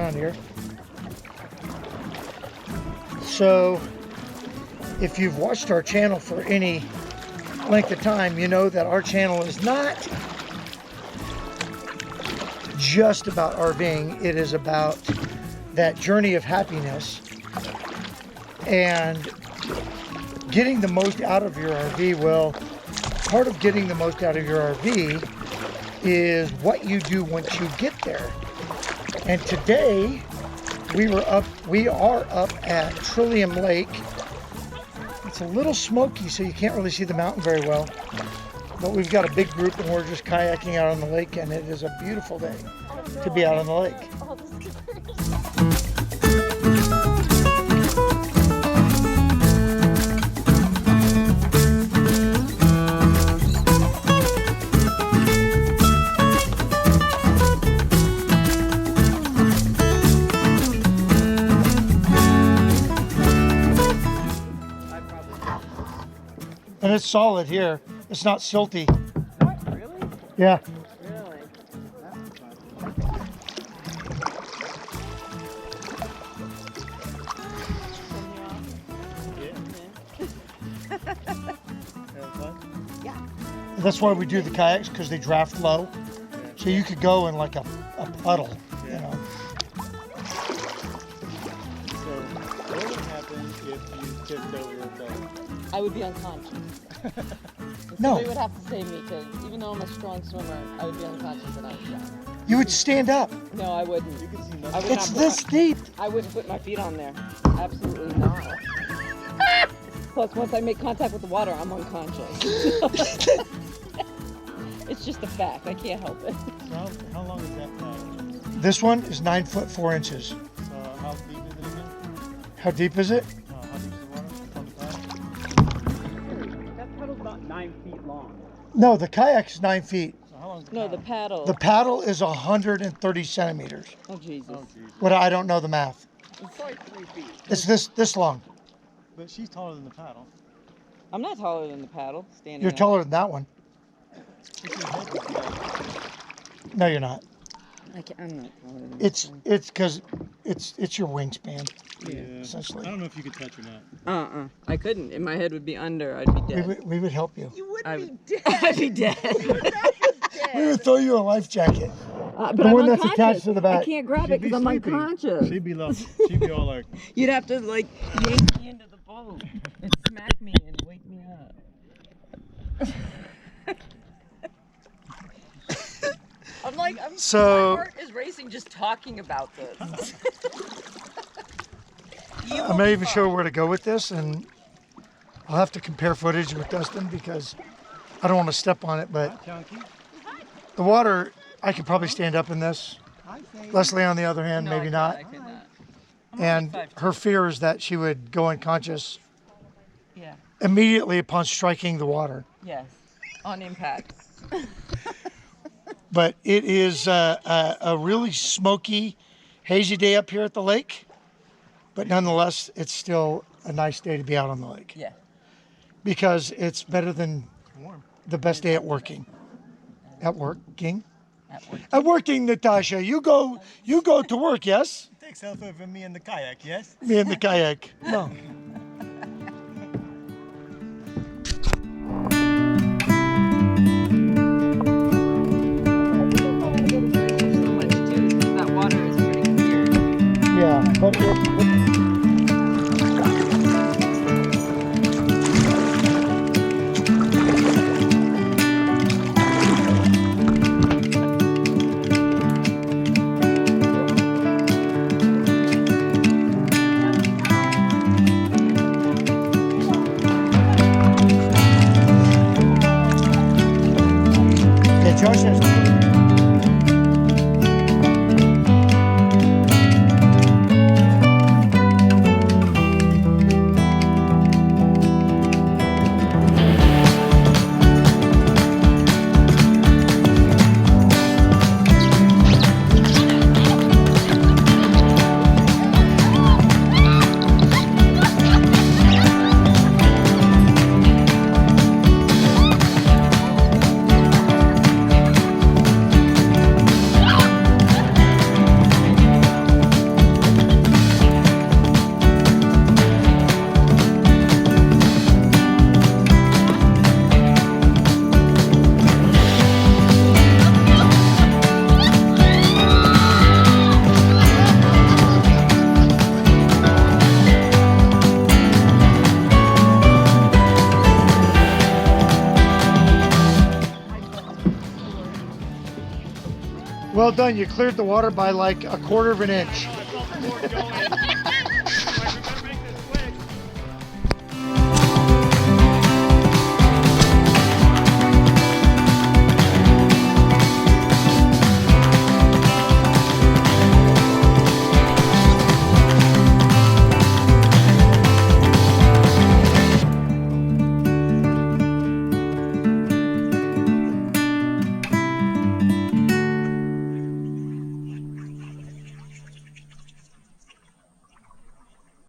around here. So if you've watched our channel for any length of time, you know that our channel is not just about RVing. It is about that journey of happiness and getting the most out of your RV. Well, part of getting the most out of your RV is what you do once you get there. And today we are up at Trillium Lake. It's a little smoky, so you can't really see the mountain very well. But we've got a big group and we're just kayaking out on the lake, and it is a beautiful day to be out on the lake. And it's solid here. It's not silty. What? Really? Yeah. Really? Yeah. That's why we do the kayaks, because they draft low. So you could go in like a puddle, you know. So what would happen if you tipped over a boat? I would be unconscious. No. Somebody would have to save me, because even though I'm a strong swimmer, I would be unconscious and I would drown. You would stand up. No, I wouldn't. You can see I nothing. would It's not this deep. I wouldn't put my feet on there. Absolutely not. Plus, once I make contact with the water, I'm unconscious. It's just a fact. I can't help it. So how long is that paddle? This one is 9 foot 4 inches. So how deep is it again? How deep is it? How deep is the water on the paddle? That paddle's about 9 feet long. No, the kayak is 9 feet. So how long is the No, paddle? the paddle. The paddle is 130 centimeters. Oh, Jesus. Oh, geez. What, I don't know the math. It's like 3 feet. It's this long. But she's taller than the paddle. I'm not taller than the paddle, standing You're up. taller than that one. What's your head look like? No, you're not. I'm not taller than It's because it's your wingspan, Yeah. essentially. I don't know if you could touch or not. I couldn't. And my head would be under. I'd be dead. We would help you. You would I be would- dead. I'd be dead. You would not be dead. We would throw you a life jacket. But The I'm one that's unconscious. attached to the back. I can't grab it She'd be because I'm sleeping. unconscious. She'd be all like, You'd have to like yank me into the boat and smack me and wake me up. So- my heart is racing just talking about this. I'm not even sure where to go with this, and I'll have to compare footage with Dustin because I don't want to step on it, but chunky. the water, I could probably stand up in this. I think. Leslie, on the other hand, No, maybe I not. could not. And 5'2". her fear is that she would go unconscious Yeah. immediately upon striking the water. Yes. On impact. But it is a really smoky, hazy day up here at the lake. But nonetheless, it's still a nice day to be out on the lake Yeah. because it's better than Warm. the best day at working. At working? At work. At working, Natasha. You go to work, yes? Take selfie from me in the kayak, yes? Me and the kayak. No. So much too, because that water is pretty clear. Yeah, but yeah, Josh has. done. You cleared the water by like a quarter of an inch. I felt the board going.